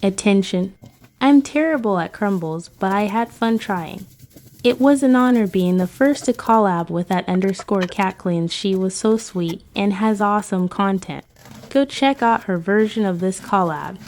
Attention. I'm terrible at Crumbles, but I had fun trying. It was an honor being the first to collab with that underscore cackling. She was so sweet and has awesome content. Go check out her version of this collab.